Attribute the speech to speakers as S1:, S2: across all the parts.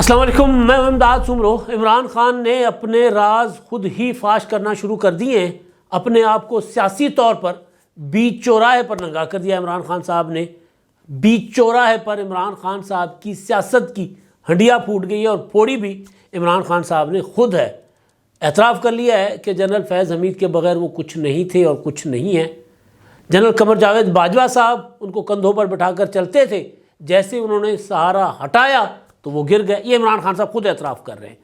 S1: السلام علیکم، میں امداد سمرو۔ عمران خان نے اپنے راز خود ہی فاش کرنا شروع کر دیے ہیں۔ اپنے آپ کو سیاسی طور پر بیچ چوراہے پر ننگا کر دیا عمران خان صاحب نے۔ بیچ چوراہے پر عمران خان صاحب کی سیاست کی ہنڈیا پھوٹ گئی ہے، اور پھوڑی بھی عمران خان صاحب نے خود ہے۔ اعتراف کر لیا ہے کہ جنرل فیض حمید کے بغیر وہ کچھ نہیں تھے اور کچھ نہیں ہیں۔ جنرل قمر جاوید باجوہ صاحب ان کو کندھوں پر بٹھا کر چلتے تھے، جیسے انہوں نے سہارا ہٹایا تو وہ گر گئے۔ یہ عمران خان صاحب خود اعتراف کر رہے ہیں،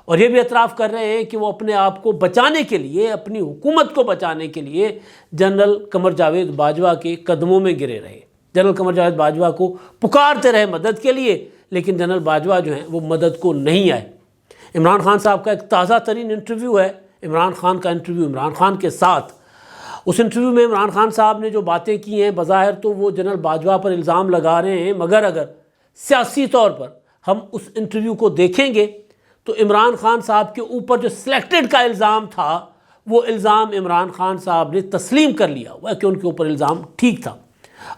S1: اور یہ بھی اعتراف کر رہے ہیں کہ وہ اپنے آپ کو بچانے کے لیے، اپنی حکومت کو بچانے کے لیے جنرل قمر جاوید باجوہ کے قدموں میں گرے رہے۔ جنرل قمر جاوید باجوہ کو پکارتے رہے مدد کے لیے، لیکن جنرل باجوہ جو ہیں وہ مدد کو نہیں آئے۔ عمران خان صاحب کا ایک تازہ ترین انٹرویو ہے، عمران خان کا انٹرویو عمران خان کے ساتھ۔ اس انٹرویو میں عمران خان صاحب نے جو باتیں کی ہیں، بظاہر تو وہ جنرل باجوہ پر الزام لگا رہے ہیں، مگر اگر سیاسی طور پر ہم اس انٹرویو کو دیکھیں گے تو عمران خان صاحب کے اوپر جو سلیکٹڈ کا الزام تھا، وہ الزام عمران خان صاحب نے تسلیم کر لیا ہوا ہے کہ ان کے اوپر الزام ٹھیک تھا۔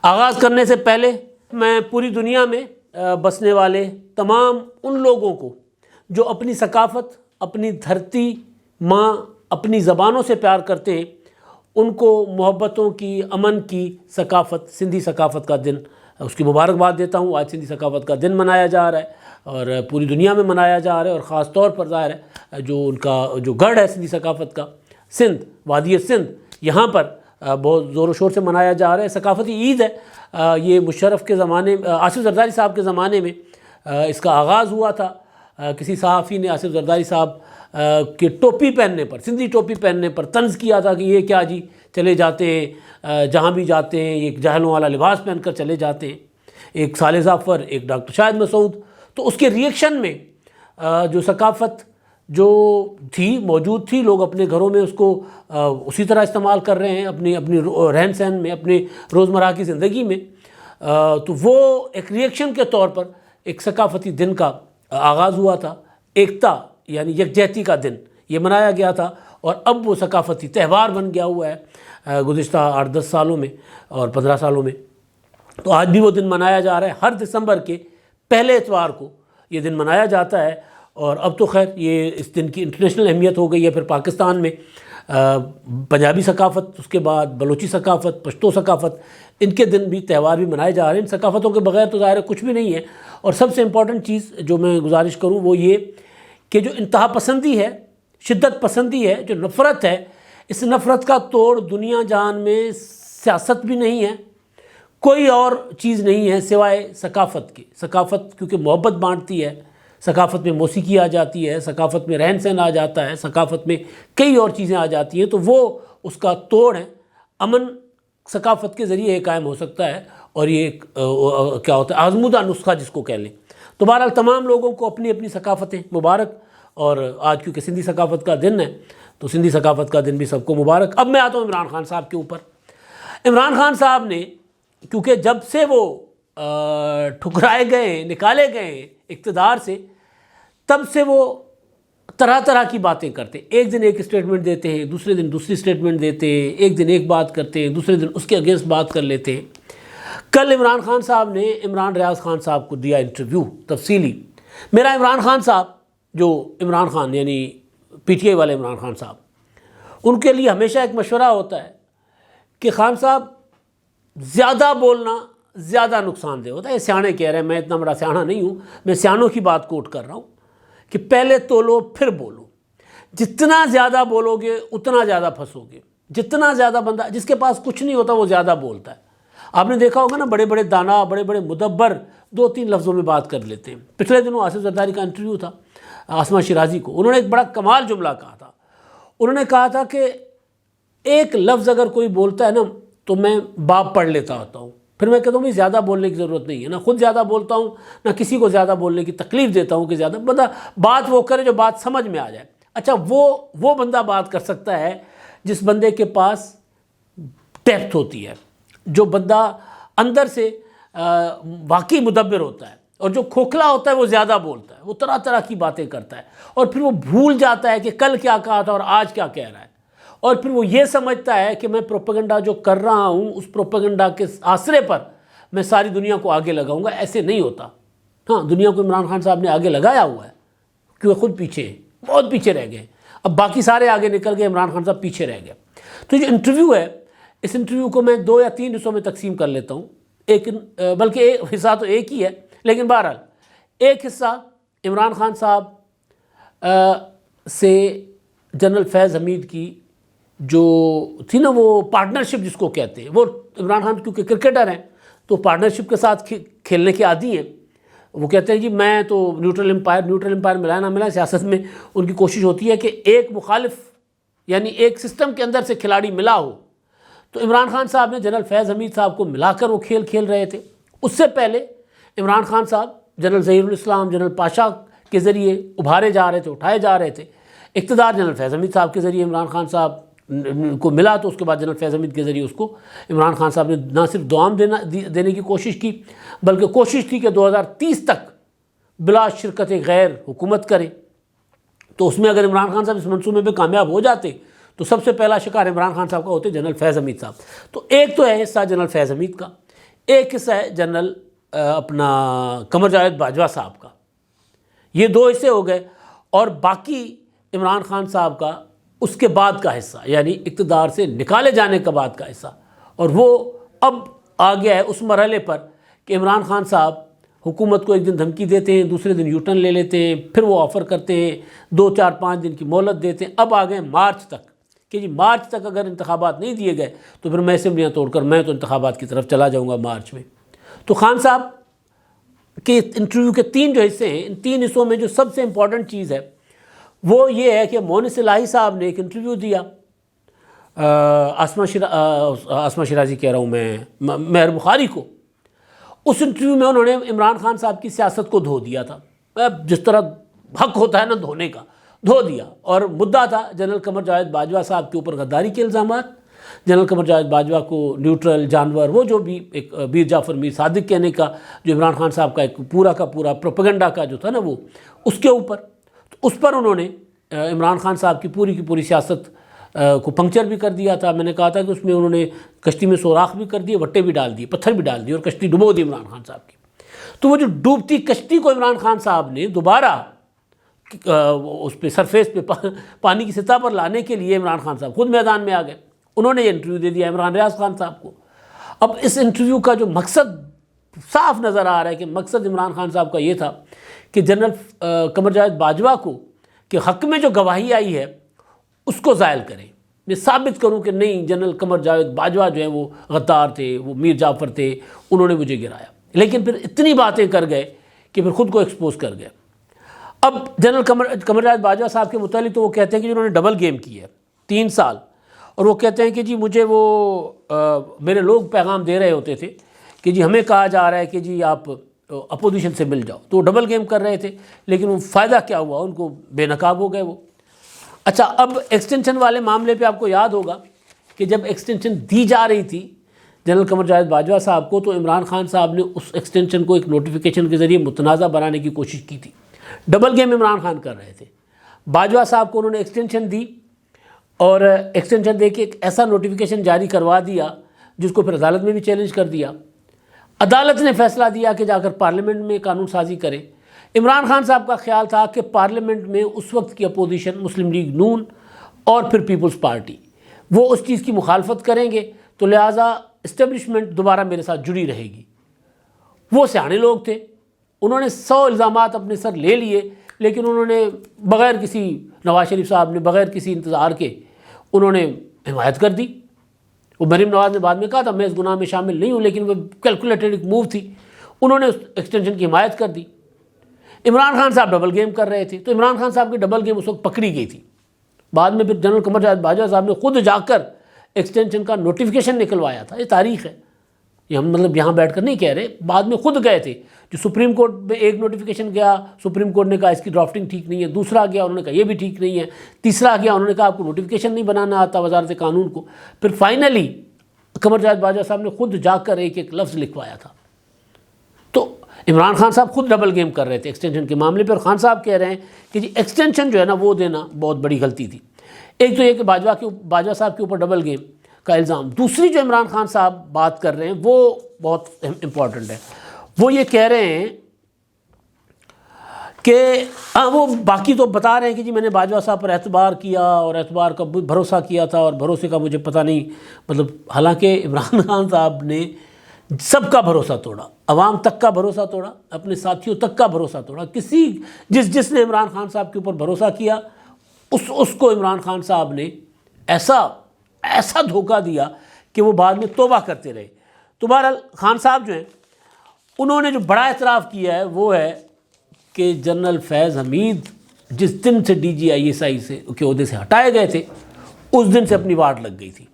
S1: آغاز کرنے سے پہلے میں پوری دنیا میں بسنے والے تمام ان لوگوں کو جو اپنی ثقافت، اپنی دھرتی ماں، اپنی زبانوں سے پیار کرتے ہیں، ان کو محبتوں کی، امن کی ثقافت، سندھی ثقافت کا دن، اس کی مبارکباد دیتا ہوں۔ آج سندھی ثقافت کا دن منایا جا رہا ہے، اور پوری دنیا میں منایا جا رہا ہے، اور خاص طور پر ظاہر ہے جو ان کا جو گڑھ ہے سندھی ثقافت کا، سندھ، وادی سندھ، یہاں پر بہت زور و شور سے منایا جا رہا ہے۔ ثقافتی عید ہے۔ یہ مشرف کے زمانے، آصف زرداری صاحب کے زمانے میں اس کا آغاز ہوا تھا۔ کسی صحافی نے آصف زرداری صاحب کے ٹوپی پہننے پر، سندھی ٹوپی پہننے پر طنز کیا تھا کہ یہ کیا جی، چلے جاتے ہیں جہاں بھی جاتے ہیں یہ جاہلوں والا لباس پہن کر چلے جاتے ہیں، ایک صالح ظفر، ایک ڈاکٹر شاہد مسعود۔ تو اس کے ریئیکشن میں جو ثقافت جو تھی، موجود تھی، لوگ اپنے گھروں میں اس کو اسی طرح استعمال کر رہے ہیں، اپنی رہن سہن میں، اپنے روزمرہ کی زندگی میں۔ تو وہ ایک ریئیکشن کے طور پر ایک ثقافتی دن کا آغاز ہوا تھا۔ ایکتا یعنی یکجہتی کا دن یہ منایا گیا تھا، اور اب وہ ثقافتی تہوار بن گیا ہوا ہے گزشتہ 8-10 سالوں میں اور 15 سالوں میں۔ تو آج بھی وہ دن منایا جا رہا ہے۔ ہر دسمبر کے پہلے اتوار کو یہ دن منایا جاتا ہے، اور اب تو خیر یہ اس دن کی انٹرنیشنل اہمیت ہو گئی ہے۔ پھر پاکستان میں پنجابی ثقافت، اس کے بعد بلوچی ثقافت، پشتو ثقافت، ان کے دن بھی، تہوار بھی منائے جا رہے ہیں۔ ان ثقافتوں کے بغیر تو ظاہر ہے کچھ بھی نہیں ہے۔ اور سب سے امپورٹنٹ چیز جو میں گزارش کروں وہ یہ کہ جو انتہا پسندی ہے، شدت پسندی ہے، جو نفرت ہے، اس نفرت کا توڑ دنیا جہان میں سیاست بھی نہیں ہے، کوئی اور چیز نہیں ہے سوائے ثقافت کے۔ ثقافت کیونکہ محبت بانٹتی ہے، ثقافت میں موسیقی آ جاتی ہے، ثقافت میں رہن سہن آ جاتا ہے، ثقافت میں کئی اور چیزیں آ جاتی ہیں، تو وہ اس کا توڑ ہے۔ امن ثقافت کے ذریعے یہ قائم ہو سکتا ہے، اور یہ ایک کیا ہوتا ہے، آزمودہ نسخہ جس کو کہہ لیں۔ تو بہرحال تمام لوگوں کو اپنی اپنی ثقافتیں مبارک، اور آج کیونکہ سندھی ثقافت کا دن ہے تو سندھی ثقافت کا دن بھی سب کو مبارک۔ اب میں آتا ہوں عمران خان صاحب کے اوپر۔ عمران خان صاحب نے، کیونکہ جب سے وہ ٹھکرائے گئے، نکالے گئے اقتدار سے، تب سے وہ طرح طرح کی باتیں کرتے، ایک دن ایک اسٹیٹمنٹ دیتے ہیں، دوسرے دن دوسری اسٹیٹمنٹ دیتے ہیں، ایک دن ایک بات کرتے ہیں، دوسرے دن اس کے اگینسٹ بات کر لیتے ہیں۔ کل عمران خان صاحب نے عمران ریاض خان صاحب کو دیا انٹرویو تفصیلی۔ میرا عمران خان صاحب، جو عمران خان یعنی پی ٹی آئی والے عمران خان صاحب، ان کے لیے ہمیشہ ایک مشورہ ہوتا ہے کہ خان صاحب زیادہ بولنا زیادہ نقصان دہ ہوتا ہے۔ یہ سیانے کہہ رہے ہیں، میں اتنا بڑا سیانا نہیں ہوں، میں سیانوں کی بات کوٹ کر رہا ہوں کہ پہلے تولو پھر بولو۔ جتنا زیادہ بولو گے اتنا زیادہ پھنسو گے۔ جتنا زیادہ بندہ، جس کے پاس کچھ نہیں ہوتا وہ زیادہ بولتا ہے۔ آپ نے دیکھا ہوگا نا، بڑے بڑے دانا، بڑے بڑے مدبر 2-3 لفظوں میں بات کر لیتے ہیں۔ پچھلے دنوں آصف زرداری کا انٹرویو تھا آسما شیرازی کو، انہوں نے ایک بڑا کمال جملہ کہا تھا۔ انہوں نے کہا تھا کہ ایک لفظ اگر کوئی بولتا ہے نا تو میں باب پڑھ لیتا ہوتا ہوں، پھر میں کہتا ہوں زیادہ بولنے کی ضرورت نہیں ہے، نہ خود زیادہ بولتا ہوں نہ کسی کو زیادہ بولنے کی تکلیف دیتا ہوں کہ زیادہ بندہ بات وہ کرے جو بات سمجھ میں آ جائے۔ اچھا، وہ بندہ بات کر سکتا ہے جس بندے کے پاس ڈیپتھ ہوتی ہے، جو بندہ اندر سے واقعی مدبر ہوتا ہے، اور جو کھوکھلا ہوتا ہے وہ زیادہ بولتا ہے، وہ طرح طرح کی باتیں کرتا ہے، اور پھر وہ بھول جاتا ہے کہ کل کیا کہا تھا اور آج کیا کہہ رہا ہے، اور پھر وہ یہ سمجھتا ہے کہ میں پروپیگنڈا جو کر رہا ہوں اس پروپیگنڈا کے آسرے پر میں ساری دنیا کو آگے لگاؤں گا۔ ایسے نہیں ہوتا۔ ہاں دنیا کو عمران خان صاحب نے آگے لگایا ہوا ہے کیونکہ خود پیچھے ہیں، بہت پیچھے رہ گئے، اب باقی سارے آگے نکل گئے، عمران خان صاحب پیچھے رہ گئے۔ تو جو انٹرویو ہے اس انٹرویو کو میں 2 یا 3 حصوں میں تقسیم کر لیتا ہوں، بلکہ ایک حصہ تو ایک ہی ہے، لیکن بہرحال ایک حصہ عمران خان صاحب سے جنرل فیض حمید کی جو تھی نا وہ پارٹنرشپ جس کو کہتے ہیں، وہ عمران خان کیونکہ کرکٹر ہیں تو پارٹنرشپ کے ساتھ کھیلنے کے عادی ہیں، وہ کہتے ہیں جی میں تو نیوٹرل امپائر ملا نہ ملا، سیاست میں ان کی کوشش ہوتی ہے کہ ایک مخالف یعنی ایک سسٹم کے اندر سے کھلاڑی ملا ہو، تو عمران خان صاحب نے جنرل فیض حمید صاحب کو ملا کر وہ کھیل رہے تھے۔ اس سے پہلے عمران خان صاحب جنرل ظہیر الاسلام جنرل پاشا کے ذریعے ابھارے جا رہے تھے، اٹھائے جا رہے تھے، اقتدار جنرل فیض حمید صاحب کے ذریعے عمران خان صاحب کو ملا، تو اس کے بعد جنرل فیض حمید کے ذریعے اس کو عمران خان صاحب نے نہ صرف دوام دینے کی کوشش کی بلکہ کوشش تھی کہ 2030 تک بلا شرکت غیر حکومت کریں۔ تو اس میں اگر عمران خان صاحب اس منصوبے میں کامیاب ہو جاتے تو سب سے پہلا شکار عمران خان صاحب کا ہوتے جنرل فیض حمید صاحب۔ تو ایک تو ہے حصہ جنرل فیض حمید کا، ایک حصہ ہے جنرل اپنا قمر جاوید باجوہ صاحب کا، یہ 2 حصے ہو گئے، اور باقی عمران خان صاحب کا اس کے بعد کا حصہ یعنی اقتدار سے نکالے جانے کے بعد کا حصہ، اور وہ اب آ گیا ہے اس مرحلے پر کہ عمران خان صاحب حکومت کو ایک دن دھمکی دیتے ہیں، دوسرے دن یو ٹرن لے لیتے ہیں، پھر وہ آفر کرتے ہیں، 2 4 5 دن کی مہلت دیتے ہیں، اب آ گئے مارچ تک کہ جی مارچ تک اگر انتخابات نہیں دیے گئے تو پھر میں اسمبلیاں توڑ کر میں تو انتخابات کی طرف چلا جاؤں گا مارچ میں۔ تو خان صاحب کے انٹرویو کے 3 جو حصے ہیں، ان 3 حصوں میں جو سب سے امپورٹنٹ چیز ہے وہ یہ ہے کہ مونس الہی صاحب نے ایک انٹرویو دیا، آسما شیرازی کہہ رہا ہوں میں، مہر بخاری کو، اس انٹرویو میں انہوں نے عمران خان صاحب کی سیاست کو دھو دیا تھا، جس طرح حق ہوتا ہے نا دھونے کا، دھو دیا، اور مدعا تھا جنرل قمر جاوید باجوہ صاحب کے اوپر غداری کے الزامات، جنرل قمر جاوید باجوہ کو نیوٹرل جانور، وہ جو بھی ایک میر جعفر میر صادق کہنے کا جو عمران خان صاحب کا ایک پورا کا پورا پروپیگنڈا کا جو تھا نا وہ اس کے اوپر، تو اس پر انہوں نے عمران خان صاحب کی پوری سیاست کو پنکچر بھی کر دیا تھا۔ میں نے کہا تھا کہ اس میں انہوں نے کشتی میں سوراخ بھی کر دیے، وٹے بھی ڈال دیے، پتھر بھی ڈال دیے، اور کشتی ڈبو دی عمران خان صاحب کی۔ تو وہ جو ڈوبتی کشتی کو عمران خان صاحب نے دوبارہ اس پہ سرفیس پہ پانی کی سطح پر لانے کے لیے عمران خان صاحب خود میدان میں آ گئے، انہوں نے یہ انٹرویو دے دیا عمران ریاض خان صاحب کو۔ اب اس انٹرویو کا جو مقصد صاف نظر آ رہا ہے کہ مقصد عمران خان صاحب کا یہ تھا کہ جنرل قمر جاوید باجوہ کو کہ حق میں جو گواہی آئی ہے اس کو زائل کریں، میں ثابت کروں کہ نہیں جنرل قمر جاوید باجوہ جو ہیں وہ غدار تھے، وہ میر جعفر تھے، انہوں نے مجھے گرایا، لیکن پھر اتنی باتیں کر گئے کہ پھر خود کو ایکسپوز کر گئے۔ اب جنرل قمر جاوید باجوہ صاحب کے متعلق تو وہ کہتے ہیں کہ انہوں نے ڈبل گیم کی ہے 3 سال، اور وہ کہتے ہیں کہ جی مجھے وہ میرے لوگ پیغام دے رہے ہوتے تھے کہ جی ہمیں کہا جا رہا ہے کہ جی آپ اپوزیشن سے مل جاؤ، تو وہ ڈبل گیم کر رہے تھے، لیکن وہ فائدہ کیا ہوا، ان کو بے نقاب ہو گئے وہ۔ اچھا، اب ایکسٹینشن والے معاملے پہ آپ کو یاد ہوگا کہ جب ایکسٹینشن دی جا رہی تھی جنرل قمر جاوید باجوہ صاحب کو، تو عمران خان صاحب نے اس ایکسٹینشن کو ایک نوٹیفیکیشن کے ذریعے متنازع بنانے کی کوشش کی تھی، ڈبل گیم عمران خان کر رہے تھے۔ باجوہ صاحب کو انہوں نے ایکسٹینشن دی، اور ایکسٹینشن دے کے ایک ایسا نوٹیفیکیشن جاری کروا دیا جس کو پھر عدالت میں بھی چیلنج کر دیا۔ عدالت نے فیصلہ دیا کہ جا کر پارلیمنٹ میں قانون سازی کریں۔ عمران خان صاحب کا خیال تھا کہ پارلیمنٹ میں اس وقت کی اپوزیشن مسلم لیگ نون اور پھر پیپلز پارٹی وہ اس چیز کی مخالفت کریں گے، تو لہٰذا اسٹیبلشمنٹ دوبارہ میرے ساتھ جڑی رہے گی۔ وہ سیانے لوگ تھے، انہوں نے 100 الزامات اپنے سر لے لیے، لیکن انہوں نے بغیر کسی، نواز شریف صاحب نے بغیر کسی انتظار کے انہوں نے حمایت کر دی۔ وہ مریم نواز نے بعد میں کہا تھا میں اس گناہ میں شامل نہیں ہوں، لیکن وہ کیلکولیٹڈ ایک موو تھی، انہوں نے اس ایکسٹینشن کی حمایت کر دی۔ عمران خان صاحب ڈبل گیم کر رہے تھے، تو عمران خان صاحب کی ڈبل گیم اس وقت پکڑی گئی تھی۔ بعد میں پھر جنرل قمر جاوید باجوہ صاحب نے خود جا کر ایکسٹینشن کا نوٹیفیکیشن نکلوایا تھا، یہ تاریخ ہے، یہ ہم مطلب یہاں بیٹھ کر نہیں کہہ رہے، بعد میں خود گئے تھے۔ جو سپریم کورٹ میں ایک نوٹیفیکیشن گیا، سپریم کورٹ نے کہا اس کی ڈرافٹنگ ٹھیک نہیں ہے، دوسرا گیا انہوں نے کہا یہ بھی ٹھیک نہیں ہے، تیسرا گیا انہوں نے کہا آپ کو نوٹیفیکیشن نہیں بنانا آتا وزارت قانون کو، پھر فائنلی قمر جاوید باجوہ صاحب نے خود جا کر ایک لفظ لکھوایا تھا۔ تو عمران خان صاحب خود ڈبل گیم کر رہے تھے ایکسٹینشن کے معاملے پر، خان صاحب کہہ رہے ہیں کہ جی ایکسٹینشن جو ہے نا وہ دینا بہت بڑی غلطی تھی۔ ایک تو یہ کہ باجوہ صاحب کے اوپر ڈبل گیم کا الزام، دوسری جو عمران خان صاحب بات کر رہے ہیں وہ بہت امپورٹنٹ ہے، وہ یہ کہہ رہے ہیں کہ وہ باقی تو بتا رہے ہیں کہ جی میں نے باجوہ صاحب پر اعتبار کیا اور اعتبار کا بھروسہ کیا تھا اور بھروسے کا مجھے پتہ نہیں مطلب، حالانکہ عمران خان صاحب نے سب کا بھروسہ توڑا، عوام تک کا بھروسہ توڑا، اپنے ساتھیوں تک کا بھروسہ توڑا. جس نے عمران خان صاحب کے اوپر بھروسہ کیا اس کو عمران خان صاحب نے ایسا دھوکہ دیا کہ وہ بعد میں توبہ کرتے رہے. تو بہرحال خان صاحب جو ہیں انہوں نے جو بڑا اعتراف کیا ہے وہ ہے کہ جنرل فیض حمید جس دن سے DGISI سے کے عہدے سے ہٹائے گئے تھے اس دن سے اپنی واٹ لگ گئی تھی.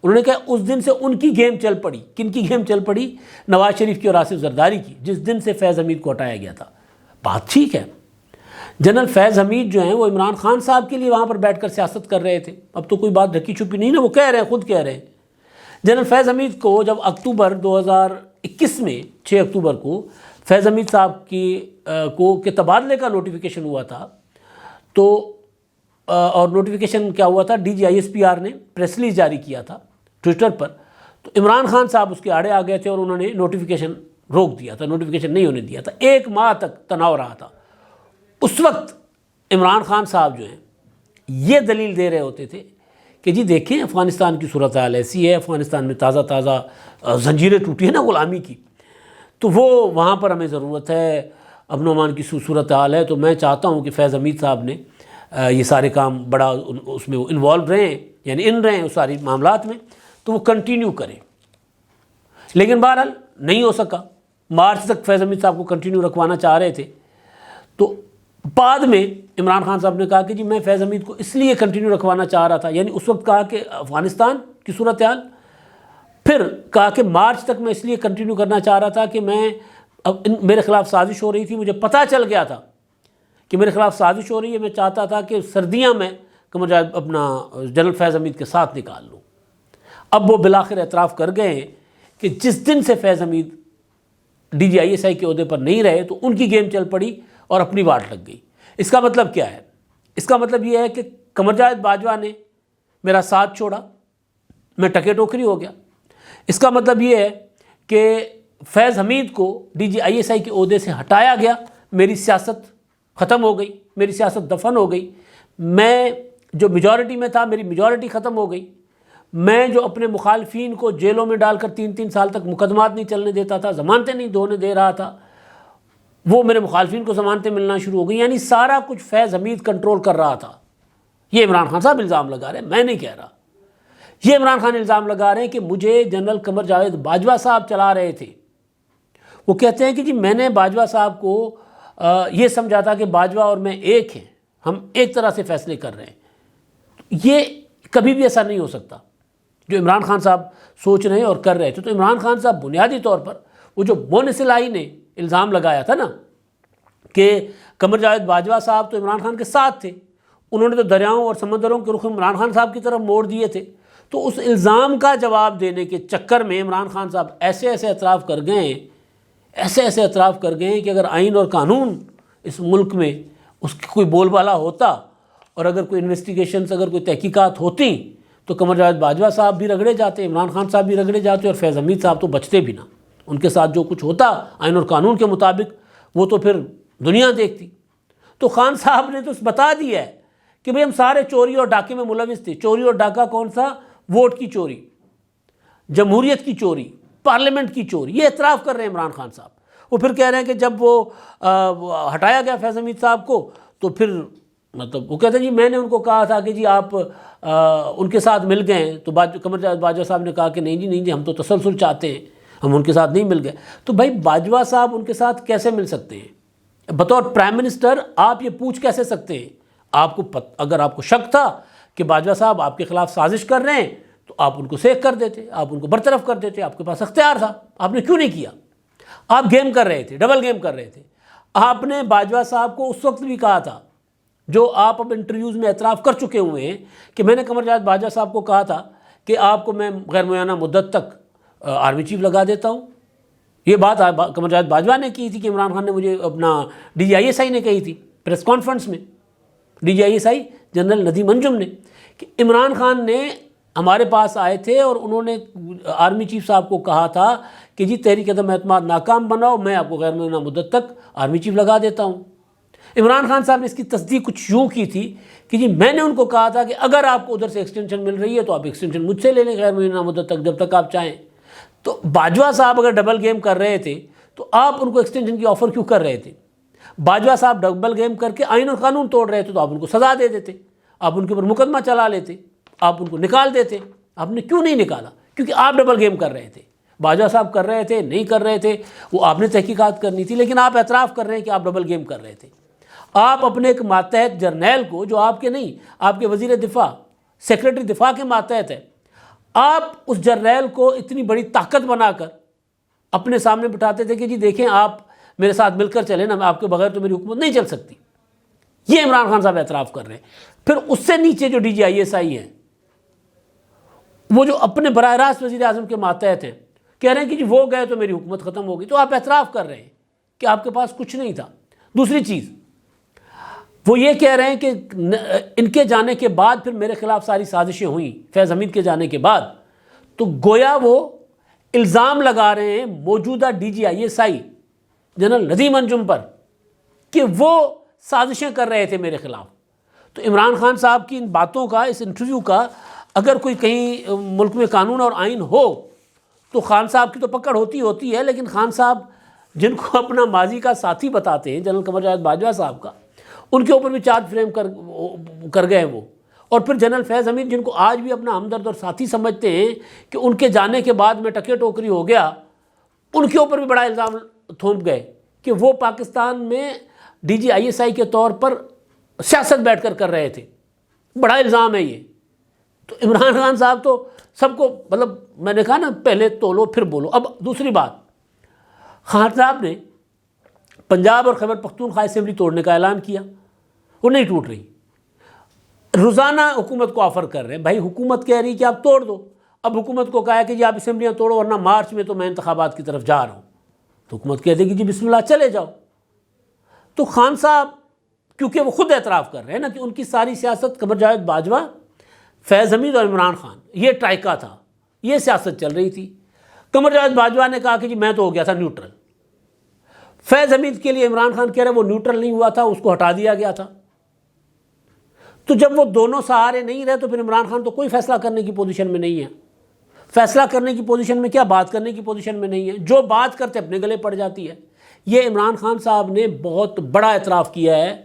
S1: انہوں نے کہا اس دن سے ان کی گیم چل پڑی. کن کی گیم چل پڑی؟ نواز شریف کی اور آصف زرداری کی، جس دن سے فیض حمید کو ہٹایا گیا تھا. بات ٹھیک ہے، جنرل فیض حمید جو ہیں وہ عمران خان صاحب کے لیے وہاں پر بیٹھ کر سیاست کر رہے تھے. اب تو کوئی بات ڈھکی چھپی نہیں نا، وہ کہہ رہے ہیں، خود کہہ رہے ہیں. جنرل فیض حمید کو جب اکتوبر 2021 میں 6 اکتوبر کو فیض حمید صاحب کے تبادلے کا نوٹیفیکیشن ہوا تھا، تو اور نوٹیفیکیشن کیا ہوا تھا، DGISPR نے پریس ریلیز جاری کیا تھا ٹویٹر پر. تو عمران خان صاحب اس کے آڑے آ گئے تھے اور انہوں نے نوٹیفیکیشن روک دیا تھا، نوٹیفیکیشن نہیں ہونے دیا تھا. 1 ماہ تک تناؤ رہا تھا. اس وقت عمران خان صاحب جو ہیں یہ دلیل دے رہے ہوتے تھے کہ جی دیکھیں افغانستان کی صورتحال ایسی ہے، افغانستان میں تازہ زنجیریں ٹوٹی ہیں نا غلامی کی، تو وہ وہاں پر ہمیں ضرورت ہے امن و امان کی صورتحال ہے. تو میں چاہتا ہوں کہ فیض حمید صاحب نے یہ سارے کام بڑا اس میں انوالو رہے ہیں، یعنی رہے ہیں اس ساری معاملات میں، تو وہ کنٹینیو کریں. لیکن بہرحال نہیں ہو سکا. مارچ تک فیض حمید صاحب کو کنٹینیو رکھوانا چاہ رہے تھے. تو بعد میں عمران خان صاحب نے کہا کہ جی میں فیض حمید کو اس لیے کنٹینیو رکھوانا چاہ رہا تھا، یعنی اس وقت کہا کہ افغانستان کی صورتحال، پھر کہا کہ مارچ تک میں اس لیے کنٹینیو کرنا چاہ رہا تھا کہ میرے خلاف سازش ہو رہی تھی، مجھے پتہ چل گیا تھا کہ میرے خلاف سازش ہو رہی ہے. میں چاہتا تھا کہ سردیاں میں قمر جاوید اپنا جنرل فیض حمید کے ساتھ نکال لوں. اب وہ بالآخر اعتراف کر گئے ہیں کہ جس دن سے فیض حمید DGISI کے عہدے پر نہیں رہے تو ان کی گیم چل پڑی اور اپنی واٹ لگ گئی. اس کا مطلب کیا ہے؟ اس کا مطلب یہ ہے کہ قمر جاوید باجوہ نے میرا ساتھ چھوڑا، میں ٹکے ٹوکری ہو گیا. اس کا مطلب یہ ہے کہ فیض حمید کو DGISI کے عہدے سے ہٹایا گیا، میری سیاست ختم ہو گئی، میری سیاست دفن ہو گئی. میں جو میجورٹی میں تھا میری میجورٹی ختم ہو گئی. میں جو اپنے مخالفین کو جیلوں میں ڈال کر 3 سال تک مقدمات نہیں چلنے دیتا تھا، ضمانتیں نہیں دھونے دے رہا تھا، وہ میرے مخالفین کو ضمانتیں ملنا شروع ہو گئی. یعنی سارا کچھ فیض حمید کنٹرول کر رہا تھا. یہ عمران خان صاحب الزام لگا رہے ہیں، میں نہیں کہہ رہا. یہ عمران خان الزام لگا رہے ہیں کہ مجھے جنرل قمر جاوید باجوہ صاحب چلا رہے تھے. وہ کہتے ہیں کہ جی میں نے باجوہ صاحب کو یہ سمجھا تھا کہ باجوہ اور میں ایک ہیں، ہم ایک طرح سے فیصلے کر رہے ہیں. یہ کبھی بھی ایسا نہیں ہو سکتا جو عمران خان صاحب سوچ رہے ہیں اور کر رہے تھے. تو عمران خان صاحب بنیادی طور پر وہ جو مونس الہی نے الزام لگایا تھا نا کہ قمر جاوید باجوہ صاحب تو عمران خان کے ساتھ تھے، انہوں نے تو دریاؤں اور سمندروں کے رخ عمران خان صاحب کی طرف موڑ دیے تھے. تو اس الزام کا جواب دینے کے چکر میں عمران خان صاحب ایسے اعتراف کر گئے کہ اگر آئین اور قانون اس ملک میں اس کی کوئی بول بالا ہوتا اور اگر کوئی انویسٹیگیشنز، اگر کوئی تحقیقات ہوتی تو قمر جاوید باجوہ صاحب بھی رگڑے جاتے، عمران خان صاحب بھی رگڑے جاتے اور فیض حمید صاحب تو بچتے بھی نہ. ان کے ساتھ جو کچھ ہوتا آئین اور قانون کے مطابق وہ تو پھر دنیا دیکھتی. تو خان صاحب نے تو بتا دیا ہے کہ بھئی ہم سارے چوری اور ڈاکے میں ملوث تھے. چوری اور ڈاکہ کون سا؟ ووٹ کی چوری، جمہوریت کی چوری، پارلیمنٹ کی چوری. یہ اعتراف کر رہے ہیں عمران خان صاحب. وہ پھر کہہ رہے ہیں کہ جب وہ ہٹایا گیا فیض حمید صاحب کو تو پھر مطلب وہ کہتے ہیں جی میں نے ان کو کہا تھا کہ جی آپ ان کے ساتھ مل گئے ہیں. تو قمر جاوید باجوہ صاحب نے کہا کہ نہیں جی ہم تو تسلسل چاہتے ہیں، ہم ان کے ساتھ نہیں مل گئے. تو بھائی باجوہ صاحب ان کے ساتھ کیسے مل سکتے ہیں؟ بطور پرائم منسٹر آپ یہ پوچھ کیسے سکتے ہیں؟ آپ کو اگر آپ کو شک تھا کہ باجوہ صاحب آپ کے خلاف سازش کر رہے ہیں تو آپ ان کو سیک کر دیتے، آپ ان کو برطرف کر دیتے. آپ کے پاس اختیار تھا، آپ نے کیوں نہیں کیا؟ آپ گیم کر رہے تھے، ڈبل گیم کر رہے تھے. آپ نے باجوہ صاحب کو اس وقت بھی کہا تھا، جو آپ اب انٹرویوز میں اعتراف کر چکے ہوئے ہیں، کہ میں نے قمر جاوید باجوہ صاحب کو کہا تھا کہ آپ کو میں غیر معینہ مدت تک آرمی چیف لگا دیتا ہوں. یہ بات قمر جاوید باجوہ نے کی تھی کہ عمران خان نے مجھے اپنا DGISI نے کہی تھی پریس کانفرنس میں، DGISI جنرل ندیم انجم نے، کہ عمران خان نے ہمارے پاس آئے تھے اور انہوں نے آرمی چیف صاحب کو کہا تھا کہ جی تحریک عدم اعتماد ناکام بناؤ، میں آپ کو غیر معینہ مدت تک آرمی چیف لگا دیتا ہوں. عمران خان صاحب نے اس کی تصدیق کچھ یوں کی تھی کہ جی میں نے ان کو کہا تھا کہ اگر آپ کو ادھر سے ایکسٹینشن مل رہی ہے تو آپ ایکسٹینشن مجھ سے لے لیں غیر معینہ مدت تک، جب تک آپ چاہیں۔ تو باجوہ صاحب اگر ڈبل گیم کر رہے تھے تو آپ ان کو ایکسٹینشن کی آفر کیوں کر رہے تھے؟ باجوہ صاحب ڈبل گیم کر کے آئین اور قانون توڑ رہے تھے تو آپ ان کو سزا دے دیتے، آپ ان کے اوپر مقدمہ چلا لیتے، آپ ان کو نکال دیتے۔ آپ نے کیوں نہیں نکالا؟ کیونکہ آپ ڈبل گیم کر رہے تھے۔ باجوہ صاحب کر رہے تھے، نہیں کر رہے تھے، وہ آپ نے تحقیقات کرنی تھی، لیکن آپ اعتراف کر رہے ہیں کہ آپ ڈبل گیم کر رہے تھے۔ آپ اپنے ایک ماتحت جرنیل کو، جو آپ کے نہیں، آپ کے وزیر دفاع، سیکریٹری دفاع کے ماتحت ہے، آپ اس جرنیل کو اتنی بڑی طاقت بنا کر اپنے سامنے بٹھاتے تھے کہ جی دیکھیں آپ میرے ساتھ مل کر چلیں نا، آپ کے بغیر تو میری حکومت نہیں چل سکتی۔ یہ عمران خان صاحب اعتراف کر رہے ہیں۔ پھر اس سے نیچے جو DGISI ہیں، وہ جو اپنے براہ راست وزیر اعظم کے ماتحت ہیں، کہہ رہے ہیں کہ جی وہ گئے تو میری حکومت ختم ہو گئی۔ تو آپ اعتراف کر رہے ہیں کہ آپ کے پاس کچھ نہیں تھا۔ دوسری چیز، وہ یہ کہہ رہے ہیں کہ ان کے جانے کے بعد پھر میرے خلاف ساری سازشیں ہوئیں، فیض حمید کے جانے کے بعد، تو گویا وہ الزام لگا رہے ہیں موجودہ DGISI جنرل ندیم انجم پر کہ وہ سازشیں کر رہے تھے میرے خلاف۔ تو عمران خان صاحب کی ان باتوں کا، اس انٹرویو کا، اگر کوئی کہیں ملک میں قانون اور آئین ہو تو خان صاحب کی تو پکڑ ہوتی ہے، لیکن خان صاحب جن کو اپنا ماضی کا ساتھی بتاتے ہیں، جنرل قمر جاوید باجوہ صاحب کا، ان کے اوپر بھی چارج فریم کر گئے وہ، اور پھر جنرل فیض حمید جن کو آج بھی اپنا ہمدرد اور ساتھی سمجھتے ہیں کہ ان کے جانے کے بعد میں ٹکے ٹوکری ہو گیا، ان کے اوپر بھی بڑا الزام تھوپ گئے کہ وہ پاکستان میں DGISI کے طور پر سیاست بیٹھ کر رہے تھے۔ بڑا الزام ہے یہ۔ تو عمران خان صاحب تو سب کو، مطلب میں نے کہا نا، پہلے تولو پھر بولو۔ اب دوسری بات، خان صاحب نے پنجاب اور خیبر پختونخوا اسمبلی توڑنے کا اعلان کیا، وہ نہیں ٹوٹ رہی۔ روزانہ حکومت کو آفر کر رہے ہیں، بھائی حکومت کہہ رہی کہ آپ توڑ دو۔ اب حکومت کو کہا ہے کہ جی آپ اسمبلیاں توڑو ورنہ مارچ میں تو میں انتخابات کی طرف جا رہا ہوں، تو حکومت کہہ دے گی جی بسم اللہ چلے جاؤ۔ تو خان صاحب کیونکہ وہ خود اعتراف کر رہے ہیں نا کہ ان کی ساری سیاست، قمر جاوید باجوہ، فیض حمید اور عمران خان، یہ ٹرائکا تھا، یہ سیاست چل رہی تھی۔ قمر جاوید باجوہ نے کہا کہ جی میں تو ہو گیا تھا نیوٹرل۔ فیض حمید کے لیے عمران خان کہہ رہے وہ نیوٹرل نہیں ہوا تھا، اس کو ہٹا دیا گیا تھا۔ تو جب وہ دونوں سہارے نہیں رہے تو پھر عمران خان تو کوئی فیصلہ کرنے کی پوزیشن میں نہیں ہے۔ فیصلہ کرنے کی پوزیشن میں کیا، بات کرنے کی پوزیشن میں نہیں ہے۔ جو بات کرتے اپنے گلے پڑ جاتی ہے۔ یہ عمران خان صاحب نے بہت بڑا اعتراف کیا ہے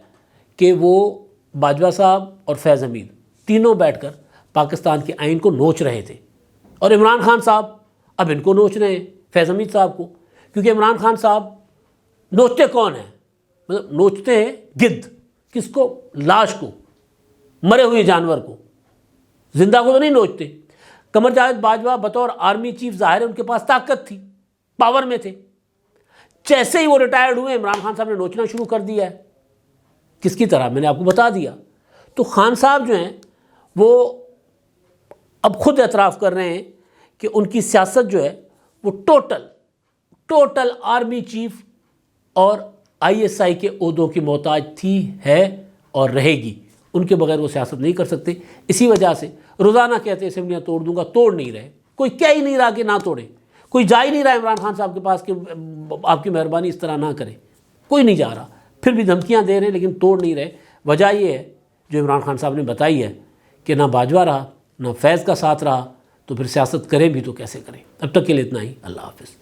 S1: کہ وہ باجوہ صاحب اور فیض حمید تینوں بیٹھ کر پاکستان کے آئین کو نوچ رہے تھے، اور عمران خان صاحب اب ان کو نوچ رہے ہیں، فیض حمید صاحب کو۔ کیونکہ عمران خان صاحب نوچتے کون ہیں؟ مطلب نوچتے ہیں گدھ، کس کو؟ لاش کو، مرے ہوئے جانور کو، زندہ کو تو نہیں نوچتے۔ قمر جاوید باجوہ بطور آرمی چیف ظاہر ہے ان کے پاس طاقت تھی، پاور میں تھے۔ جیسے ہی وہ ریٹائرڈ ہوئے، عمران خان صاحب نے نوچنا شروع کر دیا ہے۔ کس کی طرح؟ میں نے آپ کو بتا دیا۔ تو خان صاحب جو ہیں وہ اب خود اعتراف کر رہے ہیں کہ ان کی سیاست جو ہے وہ ٹوٹل آرمی چیف اور ISI کے عہدوں کی محتاج تھی، ہے اور رہے گی۔ ان کے بغیر وہ سیاست نہیں کر سکتے۔ اسی وجہ سے روزانہ کہتے ہیں اسمبلیاں توڑ دوں گا، توڑ نہیں رہے۔ کوئی کہہ ہی نہیں رہا کہ نہ توڑے، کوئی جا ہی نہیں رہا عمران خان صاحب کے پاس کہ آپ کی مہربانی اس طرح نہ کریں، کوئی نہیں جا رہا۔ پھر بھی دھمکیاں دے رہے ہیں لیکن توڑ نہیں رہے۔ وجہ یہ ہے جو عمران خان صاحب نے بتائی ہے کہ نہ باجوہ رہا نہ فیض کا ساتھ رہا، تو پھر سیاست کریں بھی تو کیسے کریں۔ اب تک کے لیے اتنا ہی، اللہ حافظ۔